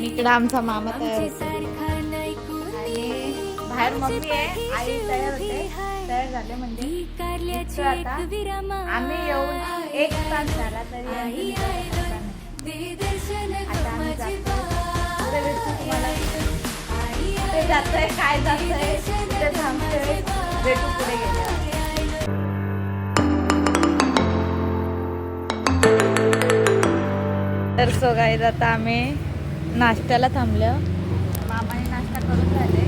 इकडे आमचा मामा तयार होतो आणि बाहेर मम्मी आहे, आई तयार होते, तयार झाले म्हणजे इतकं आता आम्ही येऊन 1 तास झाला तरी आता आम्ही जातो. पुढे भेटू तुम्हाला. कुठे जातोय, काय जातोय, कुठे थांबतोय, भेटू पुढे गेल्यावर. तर सो गाईज आता आम्ही नाश्त्याला थांबलो. मामाने नाश्ता करून झाले.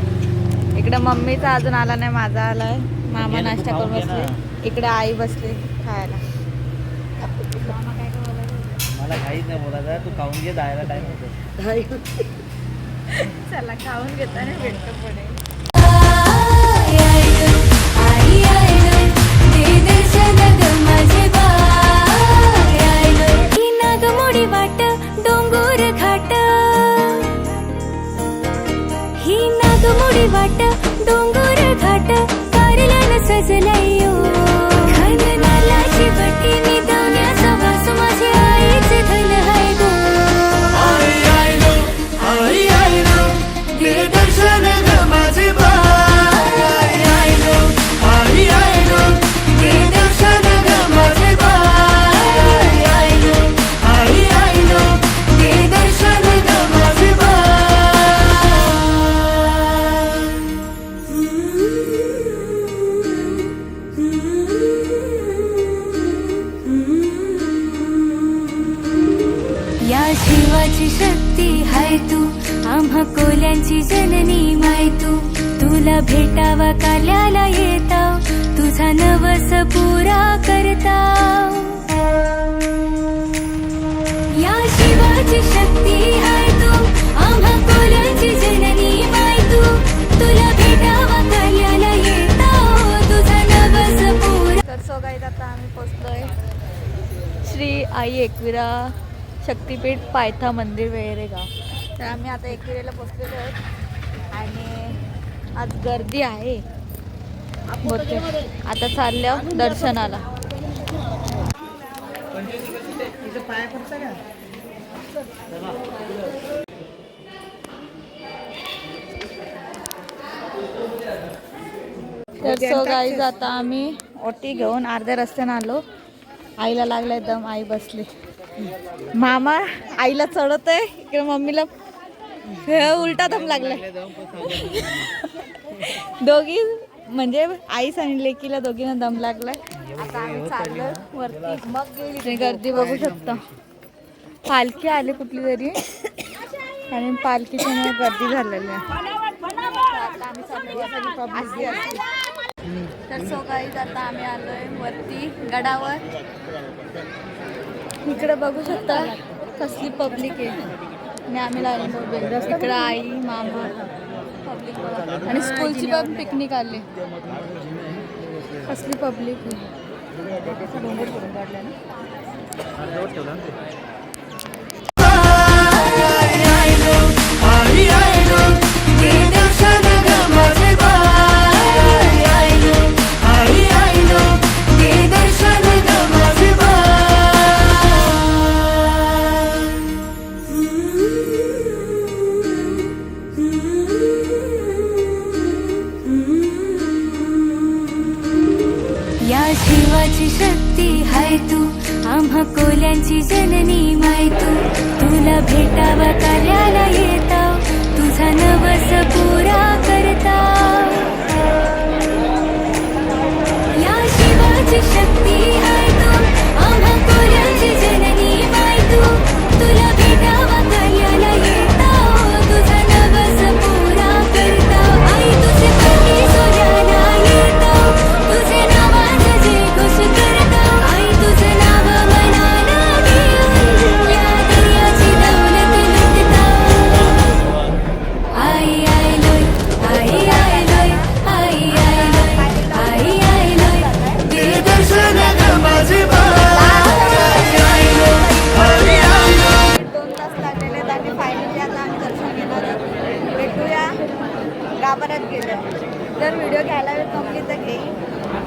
इकडे मम्मीचा अजून आला नाही, माझा आलाय. मामा नाश्ता करून बसले, इकडे आई बसली खायला. मामा काय काय बोलायचं? मला काहीच नाही बोलायचं, तू खाऊन घे, जायला टाइम होतो. चला खाऊन घेताना भेटतो पुढे. वाट डोंगर घाट ही नागमोडी वाट डोंगर घाट कारल्यान सजलायो खननाला शिवटी निदाण्याचा वास माझे आईचे धन हाय गो. आई आई लो, आई आई लो, दे दर्शन ग माझे बाळ. आई आई लो, आई आई लो, दे दर्शन ग माझे बाळ. आई आई लो, आई आई लो, दे दर्शन ग माझे बाळ. या शिवाची शक्ती हाय तू, आम्हा कोल्यांची जननी माय तू. तुला भेटावा काल्याला येताव, तुझा नवस पुरा करताव. या शिवाची शक्ती हाय तू, आम्हा कोल्यांची जननी माय तू. तुला भेटावा काल्याला येताव, तुझा नवस पुरा. तर सो गाईज आता आम्ही पोचलोय श्री आई एकविरा शक्तीपीठ पायथा मंदिर वेळेगाव. तर आम्ही आता एकविरेला पोचलेलो आहोत आणि आज गर्दी आहे. आता चालल्या दर्शनाला. तर सो गाईज आता आम्ही ओटी घेऊन अर्ध्या रस्त्याने आलो. आईला लागलाय दम, आई बसली. मामा आईला चढवतोय, इकडे मम्मीला उलटा दम लागलाय. दोघी म्हणजे आईस आणि लेकीला दोघींना दम लागलाय. आता आम्ही चाललोय वरती. मग गेली गर्दी बघू शकता. पालखी आली कुठली तरी आणि पालखीच्या गर्दी झालेली आहे. तर सो गाईज आता आम्ही आलोय वरती गडावर. इकडे बघू शकता कसली पब्लिक आहे आणि आम्ही लागलो. इकडे आई मामा पब्लिक आणि स्कूलची पण पिकनिक आली. कसली पब्लिक आहे. शिवाची शक्ती हाय तू, आम्हा कोल्यांची जननी माय तू. तुला भेटावा कार्याला येताव, तुझा नवस पुरा करताव. या शिवाची शक्ती हाय तू, आम्हा कोल्यांची जननी माय तू. तुला भेटावा कार्याला येताव, तुझा नवस पुरा करताव. आई तुझे पाठी सोडायला येताव, तुझे नावाचे जे घोष करताव. आई तुझं नाव मनाला घेऊन या दर्याची दौलत लुटताव. आई आई लोय, आई आई लोय, आई आई लोय, आई आई लोय, दे दर्शन ग माझे बाळ. आई आई लोय, आई आई लोय. 2 तास लागलेले आहेत आणि फायनली आता आम्ही दर्शन घेणार आहोत. भेटूया गाभाऱ्यात गेलं. जर व्हिडिओ घ्यायला वेळ कमी तर घेईन,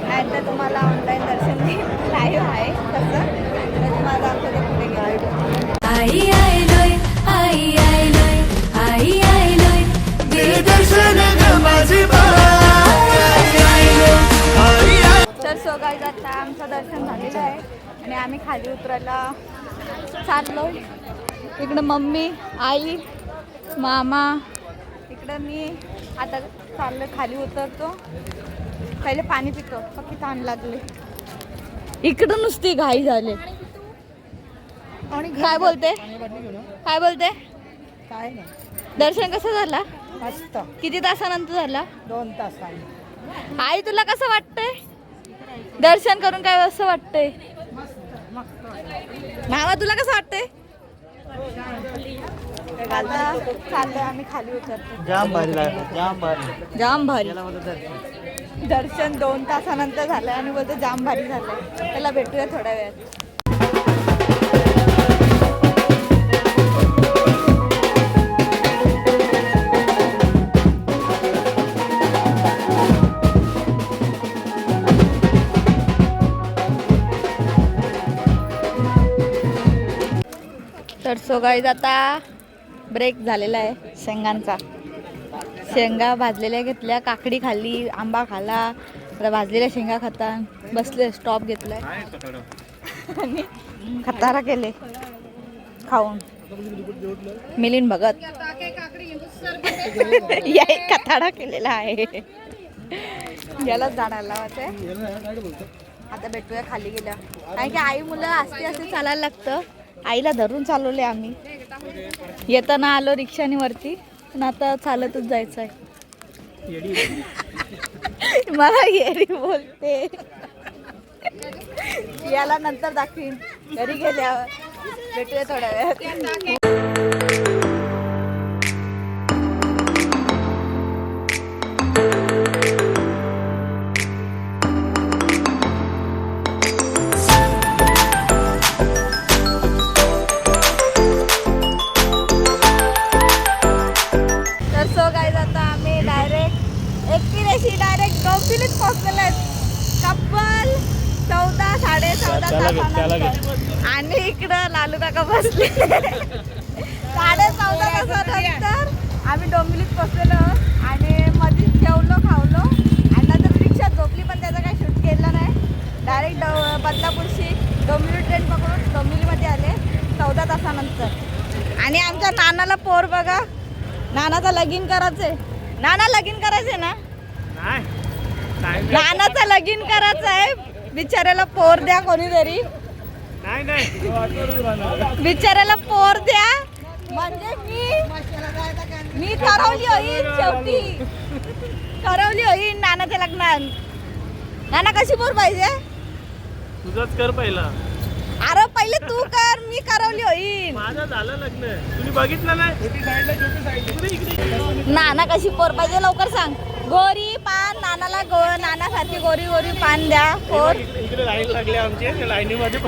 नाही तर तुम्हाला ऑनलाईन दर्शन देईन. लाईव्ह आहे तसं, तर तुम्हाला दाखवते पुढे गेलं. आई आई लोय, आई आई लोय, दर्शन झालेलं आहे आणि आम्ही खाली उतरायला चाललो. इकडं मम्मी, आई, मामा, इकडं मी. आता चाललो खाली उतरतो. पहिले पाणी पितो, पक्की तहान लागले. इकडं नुसती घाई झाली. काय बोलते काय बोलते काय नाही, दर्शन कसं झाला? मस्त. किती तासानंतर झाला? 2 तासांनी. आई तुला कसं वाटतंय दर्शन करून? काय असं वाटतंय? मामा तुला कसं वाटतंय? आता चाललोय आम्ही खाली उतरतो. जाम भारी लागलं, जाम भारी. जाम भारी याला बोलतो दर्शन. दर्शन 2 तासानंतर झालंय आणि बोलतो जाम भारी झालंय. त्याला भेटूया थोड्या वेळात. तर सो गाईज आता ब्रेक झालेला आहे शेंगांचा. शेंगा भाजलेल्या घेतल्या, काकडी खाल्ली, आंबा खाल्ला, आता भाजलेल्या शेंगा खाता बसले. स्टॉप घेतलाय आणि खतारा केले खाऊन. मिलिंद भगत या एक खतारा केलेला आहे. यालाच जाणायला लावायचंय. आता भेटूया खाली गेल्या, कारण की आई मुलं असते चालायला लागतं. आईला धरून चालवले आम्ही. येताना आलो रिक्षाने वरती, पण आता चालतच जायचं आहे. मला येरी बोलते. याला नंतर दाखवीन घरी गेल्यावर. भेटूया थोड्या वेळात. डायरेक्ट डोंबिवलीत पोहोचलेलो आहे. कपल 14 साडे 14 आणि इकडं लालू काका बसले. 14:30 तासानंतर आम्ही डोंबिवलीत पोहोचलेलो आणि मध्येच जेवलो खावलो आणि नंतर रिक्षात झोपली, पण त्याचा काही शूट केलं नाही. डायरेक्ट बदलापूरशी डोंबिवली ट्रेन पकडून डोंबिवलीमध्ये आले 14 तासानंतर. आणि आमच्या नानाला पोर बघा, नानाचा लगीन करायचंय. नाना लगीन करायचंय ना? नानाचं लगीन करायचं आहे. बिचाऱ्याला पोर द्या कोणीतरी. बिचाऱ्याला पोर द्या म्हणजे मी ठरवली होईल. शेवटी ठरवली होईल नानाच्या लग्नात. नाना कशी पोर पाहिजे? तुझंच कर पहिला. अरे पहिले तू कर, मी करवली होईल. माझं झालं लग्न, तुम्ही बघितलं नाही? नाना कशी पोर पाहिजे लवकर सांग. गोरी पान नानाला नानासाठी गोरी गोरी पान द्या. पोर इकडे लाईन लागली आमची, लाईनीमध्ये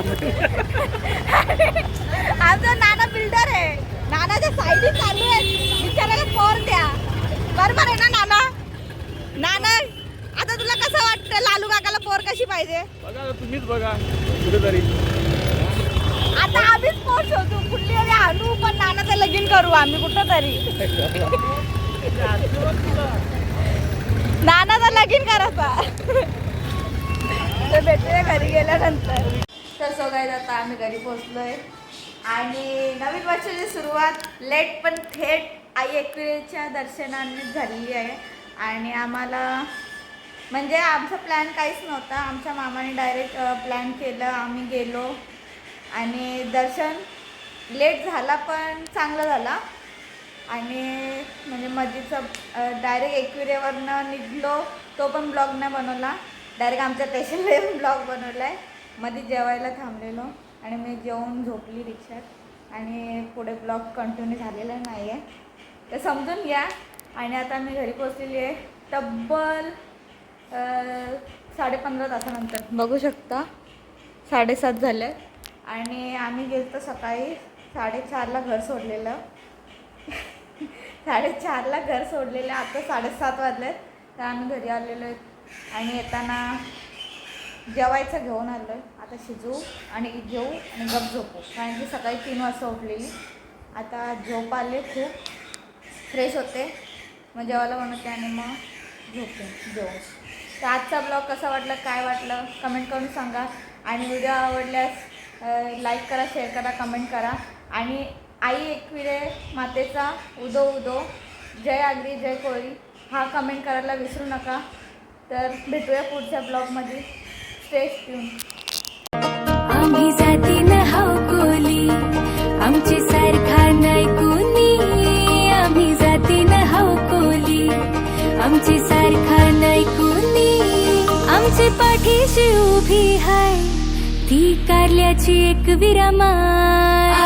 आमचा नाना बिल्डर आहे. नानाच्या साईडीत चालू आहे. बिचाराला पोर द्या. बरोबर आहे ना नाना? नाना आता तुला कसं वाटतं लालू काकाला पोर कशी पाहिजे? बघा तुम्हीच बघा कुठेतरी. आता आम्हीच पोर शोधू, कुठली तरी आणू, पण नानाचं लगीन करू आम्ही कुठं तरी. नानाचा लगीन करायचा. तर भेटूया घरी गेल्यानंतर. तर सगळ्यात आता आम्ही घरी पोहोचलोय आणि नवीन वर्षाची सुरुवात लेट पण थेट आई एकविरेच्या दर्शनाने झालेली आहे. आणि आम्हाला म्हणजे आमचा प्लॅन काहीच नव्हता. आमच्या मामाने डायरेक्ट प्लॅन केलं, आम्ही गेलो आणि दर्शन लेट झाला पण चांगलं झाला. आणि म्हणजे मध्येचं डायरेक्ट एकविरेवरनं निघलो, तो पण ब्लॉग नाही बनवला. डायरेक्ट आमच्या स्टेशनला येऊन ब्लॉग बनवला आहे. मध्ये जेवायला थांबलेलो आणि मी जेवून झोपली रिक्षात आणि पुढे ब्लॉग कंटिन्यू झालेला नाही आहे, तर समजून घ्या. आणि आता मी घरी पोचलेली आहे तब्बल 15.5 तासानंतर. बघू शकता 7:30 झाले आणि आम्ही गेलो सकाळी 4:30ला घर सोडलेलं. 4:30ला घर सोडलेलं. आता 7:30 वाजले तर आम्ही घरी आलेलो आहेत आणि येताना जेवायचं घेऊन आलो आहे. आता शिजवू आणि जेवू आणि गप झोपू, कारण की सकाळी 3 वाजता उठलेली. आता झोप आले, खूप फ्रेश होते, मग जेवायला बनवते आणि मग झोपते जेवू. तर आजचा ब्लॉग कसा वाटला, काय वाटलं कमेंट करून सांगा. आणि व्हिडिओ आवडल्यास लाईक करा, शेअर करा, कमेंट करा. आणि आई एकविरे मातेचा उदो उदो, जय आगरी जय कोळी हा कमेंट करायला विसरू नका. तर भेटूया पुढच्या ब्लॉगमध्ये. Stay tune. आम्ही जातीन हाव कोली, आमचे सारखा नाही कोणी. आम्ही जातीन हाव कोली, आमचे सारखा नाही कोणी. आमचे पाठीशी उभी हाय ती कारल्याची एक विरामाय.